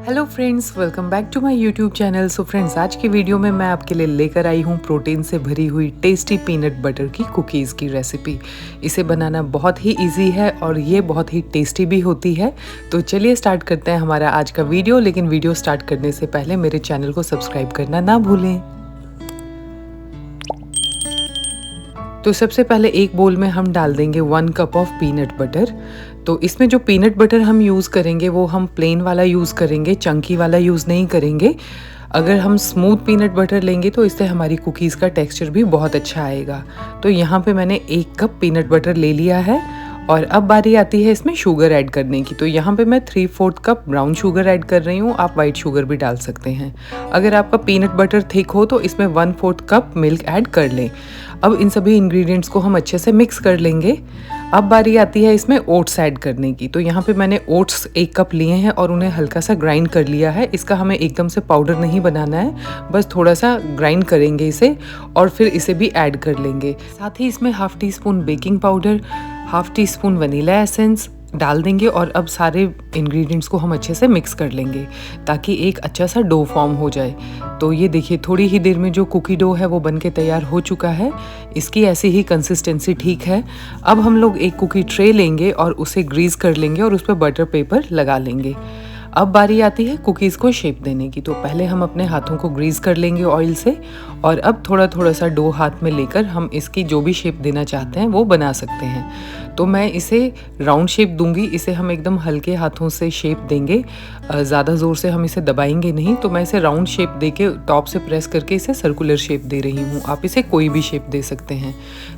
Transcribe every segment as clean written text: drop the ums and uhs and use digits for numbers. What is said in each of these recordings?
Hello friends, welcome back to my YouTube channel. So friends, आज की video में मैं आपके लिए लेकर आई हूँ प्रोटीन से भरी हुई टेस्टी पीनट बटर की कुकीज़ की रेसिपी। इसे बनाना बहुत ही इजी है और ये बहुत ही टेस्टी भी होती है। तो चलिए स्टार्ट करते हैं हमारा आज का वीडियो। लेकिन वीडियो स्टार्ट करने से पहले मेरे चैनल को सब्सक्राइब करना ना भूलें। तो सबसे पहले एक बोल में हम डाल देंगे 1 कप ऑफ पीनट बटर। तो इसमें जो पीनट बटर हम यूज़ करेंगे वो हम प्लेन वाला यूज़ करेंगे, चंकी वाला यूज़ नहीं करेंगे। अगर हम स्मूथ पीनट बटर लेंगे तो इससे हमारी कुकीज़ का टेक्सचर भी बहुत अच्छा आएगा। तो यहाँ पे मैंने 1 कप पीनट बटर ले लिया है और अब बारी आती है इसमें शुगर ऐड करने की। तो यहाँ पे मैं 3/4 कप ब्राउन शुगर ऐड कर रही हूँ। आप वाइट शुगर भी डाल सकते हैं। अगर आपका पीनट बटर थिक हो तो इसमें 1/4 कप मिल्क ऐड कर लें। अब इन सभी इंग्रेडिएंट्स को हम अच्छे से मिक्स कर लेंगे। अब बारी आती है इसमें ओट्स ऐड करने की। तो यहाँ पे मैंने ओट्स 1 कप लिए हैं और उन्हें हल्का सा ग्राइंड कर लिया है। इसका हमें एकदम से पाउडर नहीं बनाना है, बस थोड़ा सा ग्राइंड करेंगे इसे और फिर इसे भी ऐड कर लेंगे। साथ ही इसमें 1/2 teaspoon baking powder, 1/2 teaspoon vanilla essence डाल देंगे और अब सारे इंग्रेडिएंट्स को हम अच्छे से मिक्स कर लेंगे ताकि एक अच्छा सा डो फॉर्म हो जाए। तो ये देखिए, थोड़ी ही देर में जो कुकी डो है वो बनके तैयार हो चुका है। इसकी ऐसी ही कंसिस्टेंसी ठीक है। अब हम लोग एक कुकी ट्रे लेंगे और उसे ग्रीस कर लेंगे और उस पर बटर पेपर लगा लेंगे। अब बारी आती है कुकीज़ को शेप देने की। तो पहले हम अपने हाथों को ग्रीस कर लेंगे ऑयल से और अब थोड़ा थोड़ा सा डो हाथ में लेकर हम इसकी जो भी शेप देना चाहते हैं वो बना सकते हैं। तो मैं इसे राउंड शेप दूंगी। इसे हम एकदम हल्के हाथों से शेप देंगे, ज़्यादा ज़ोर से हम इसे दबाएंगे नहीं। तो मैं इसे राउंड शेप दे के टॉप से प्रेस करके इसे सर्कुलर शेप दे रही हूँ। आप इसे कोई भी शेप दे सकते हैं।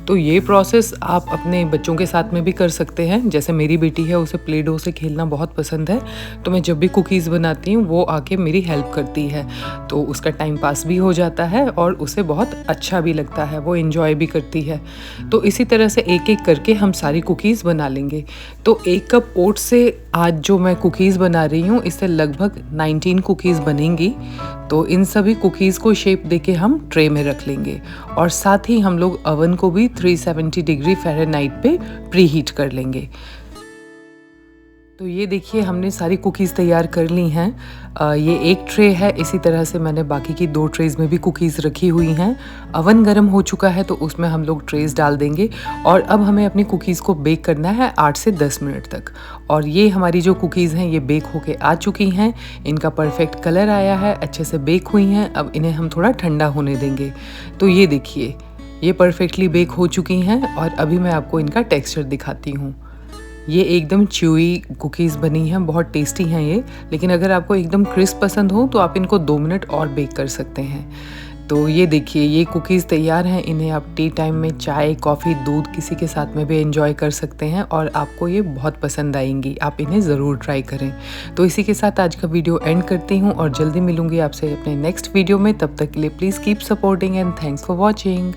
तो ये प्रोसेस आप अपने बच्चों के साथ में भी कर सकते हैं। जैसे मेरी बेटी है, उसे प्ले डो से खेलना बहुत पसंद है। तो मैं जब भी कुकीज़ बनाती हूँ वो आके मेरी हेल्प करती है। तो उसका टाइम पास भी हो जाता है और उसे बहुत अच्छा भी लगता है, वो एंजॉय भी करती है। तो इसी तरह से एक एक करके हम सारी कुकीज़ बना लेंगे। तो 1 कप ओट्स से आज जो मैं कुकीज़ बना रही हूँ इससे लगभग 19 कुकीज़ बनेंगी। तो इन सभी कुकीज़ को शेप देके हम ट्रे में रख लेंगे और साथ ही हम लोग अवन को भी 370 डिग्री फ़ारेनहाइट पे प्री हीट कर लेंगे। तो ये देखिए, हमने सारी कुकीज़ तैयार कर ली हैं। ये एक ट्रे है। इसी तरह से मैंने बाकी की 2 ट्रेज़ में भी कुकीज़ रखी हुई हैं। अवन गर्म हो चुका है तो उसमें हम लोग ट्रेज़ डाल देंगे और अब हमें अपनी कुकीज़ को बेक करना है 8 से 10 मिनट तक। और ये हमारी जो कुकीज़ हैं ये बेक होके आ चुकी हैं। इनका परफेक्ट कलर आया है, अच्छे से बेक हुई हैं। अब इन्हें हम थोड़ा ठंडा होने देंगे। तो ये देखिए, ये परफेक्टली बेक हो चुकी हैं और अभी मैं आपको इनका टेक्स्चर दिखाती हूँ। ये एकदम च्यूई कुकीज़ बनी हैं, बहुत टेस्टी हैं ये। लेकिन अगर आपको एकदम क्रिस्प पसंद हो तो आप इनको 2 मिनट और बेक कर सकते हैं। तो ये देखिए, ये कुकीज़ तैयार हैं। इन्हें आप टी टाइम में चाय, कॉफ़ी, दूध किसी के साथ में भी एंजॉय कर सकते हैं और आपको ये बहुत पसंद आएंगी। आप इन्हें ज़रूर ट्राई करें। तो इसी के साथ आज का वीडियो एंड करती हूँ और जल्दी मिलूंगी आपसे अपने नेक्स्ट वीडियो में। तब तक के लिए please keep supporting and thanks for watching.